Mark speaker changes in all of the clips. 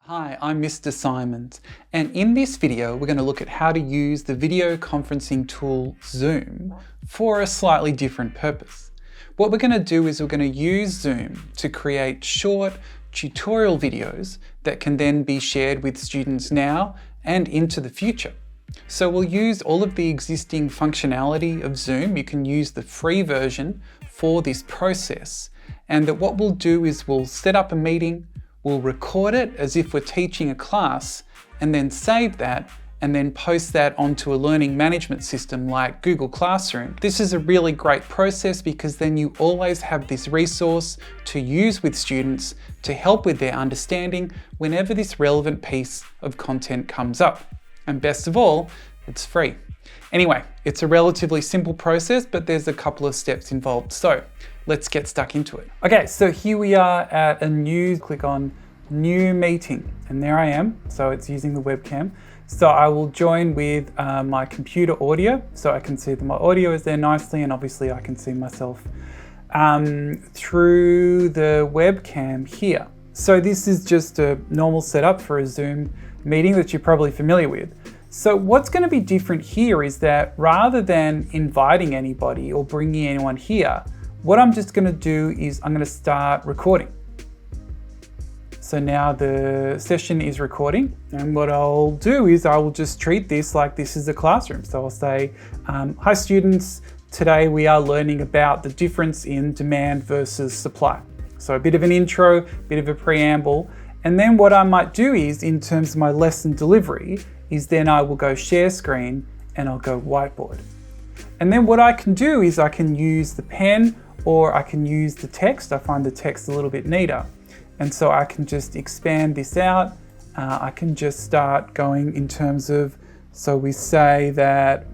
Speaker 1: Hi, I'm Mr. Simons, and in this video we're going to look at how to use the video conferencing tool Zoom for a slightly different purpose. What we're going to do is we're going to use Zoom to create short tutorial videos that can then be shared with students now and into the future. So we'll use all of the existing functionality of Zoom. You can use the free version for this process, and that what we'll do is we'll set up a meeting, we'll record it as if we're teaching a class, and then save that and then post that onto a learning management system like Google Classroom. This is a really great process because then you always have this resource to use with students to help with their understanding whenever this relevant piece of content comes up. And best of all, it's free. Anyway, it's a relatively simple process, but there's a couple of steps involved. So let's get stuck into it. Okay, so here we are at click on new meeting, and there I am. So it's using the webcam. So I will join with my computer audio, so I can see that my audio is there nicely, and obviously I can see myself through the webcam here. So this is just a normal setup for a Zoom meeting that you're probably familiar with. So what's going to be different here is that rather than inviting anybody or bringing anyone here, what I'm just going to do is I'm going to start recording. So now the session is recording, and what I'll do is I will just treat this like this is a classroom. So I'll say, hi students, today we are learning about the difference in demand versus supply. So a bit of an intro, bit of a preamble, and then what I might do is, in terms of my lesson delivery, is then I will go share screen and I'll go whiteboard. And then what I can do is I can use the pen or I can use the text. I find the text a little bit neater. And so I can just expand this out. I can just start going in terms of, so we say that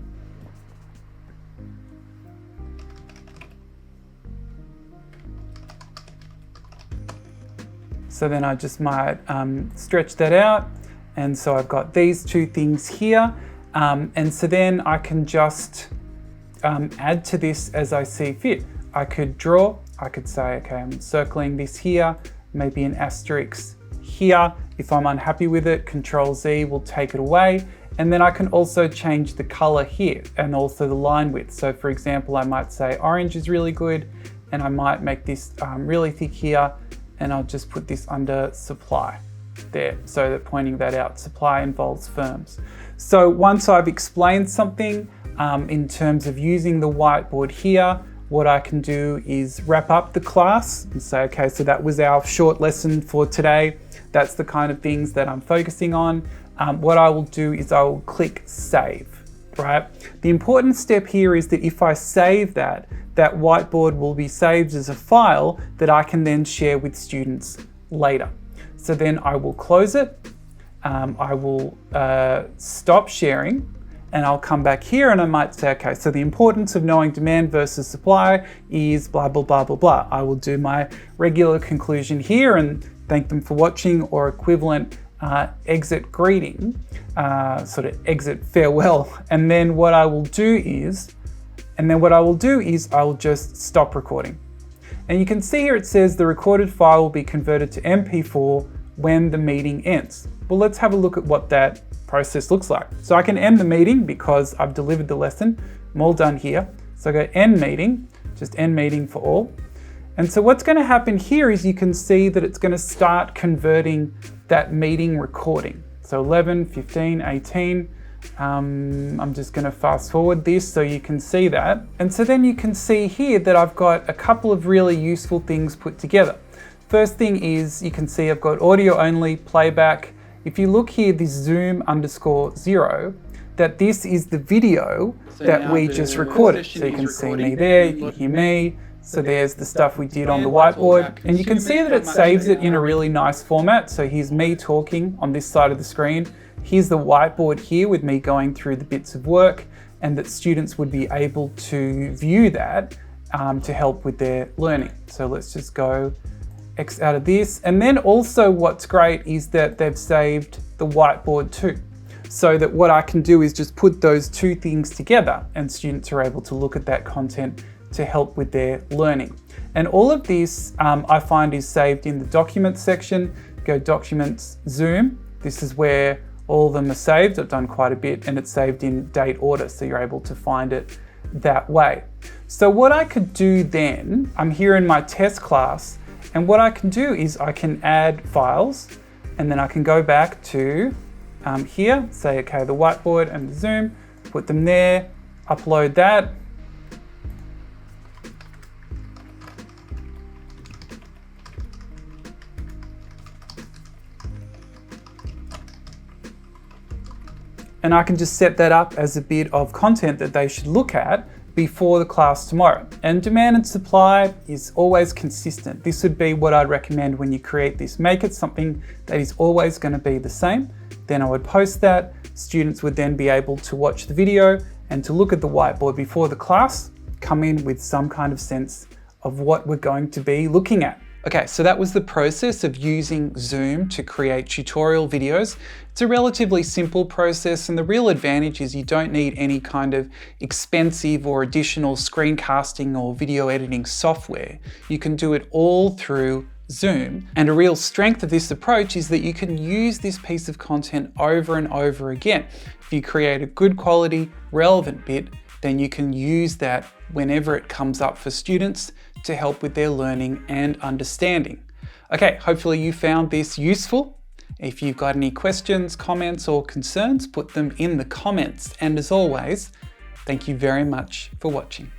Speaker 1: so then I just might stretch that out. And so I've got these two things here. And so then I can just add to this as I see fit. I could draw, I could say, okay, I'm circling this here, maybe an asterisk here. If I'm unhappy with it, Control Z will take it away. And then I can also change the color here and also the line width. So for example, I might say orange is really good, and I might make this really thick here, and I'll just put this under supply there, so that pointing that out, supply involves firms. So once I've explained something in terms of using the whiteboard here, what I can do is wrap up the class and say, okay, so that was our short lesson for today. That's the kind of things that I'm focusing on. What I will do is I will click save, right? The important step here is that if I save that whiteboard will be saved as a file that I can then share with students later. So then I will close it. I will stop sharing. And I'll come back here and I might say, okay, so the importance of knowing demand versus supply is blah, blah, blah, blah, blah. I will do my regular conclusion here and thank them for watching, or equivalent exit greeting, sort of exit farewell. And then what I will do is I will just stop recording. And you can see here it says the recorded file will be converted to MP4 when the meeting ends. Well, let's have a look at what that process looks like. So I can end the meeting because I've delivered the lesson. I'm all done here. So I go end meeting, just end meeting for all. And so what's going to happen here is you can see that it's going to start converting that meeting recording. So 11, 15, 18. I'm just going to fast forward this so you can see that. And so then you can see here that I've got a couple of really useful things put together. First thing is you can see I've got audio only, playback. If you look here, this Zoom_0, that this is the video that we just recorded. So you can see me there, you can hear me. So there's the stuff we did on the whiteboard. And you can see that it saves it in a really nice format. So here's me talking on this side of the screen. Here's the whiteboard here with me going through the bits of work, and that students would be able to view that to help with their learning. So let's just go X out of this. And then also what's great is that they've saved the whiteboard too. So that what I can do is just put those two things together and students are able to look at that content to help with their learning. And all of this I find is saved in the documents section. go Documents, Zoom. This is where all of them are saved. I've done quite a bit and it's saved in date order, so you're able to find it that way. So what I could do then, I'm here in my test class, and what I can do is I can add files, and then I can go back to here, say, okay, the whiteboard and the Zoom, put them there, upload that. And I can just set that up as a bit of content that they should look at before the class tomorrow. And demand and supply is always consistent. This would be what I'd recommend when you create this. Make it something that is always going to be the same. Then I would post that. Students would then be able to watch the video and to look at the whiteboard before the class, come in with some kind of sense of what we're going to be looking at. Okay, so that was the process of using Zoom to create tutorial videos. It's a relatively simple process, and the real advantage is you don't need any kind of expensive or additional screencasting or video editing software. You can do it all through Zoom. And a real strength of this approach is that you can use this piece of content over and over again. If you create a good quality, relevant bit, then you can use that whenever it comes up for students to help with their learning and understanding. Okay, hopefully you found this useful. If you've got any questions, comments, or concerns, put them in the comments. And as always, thank you very much for watching.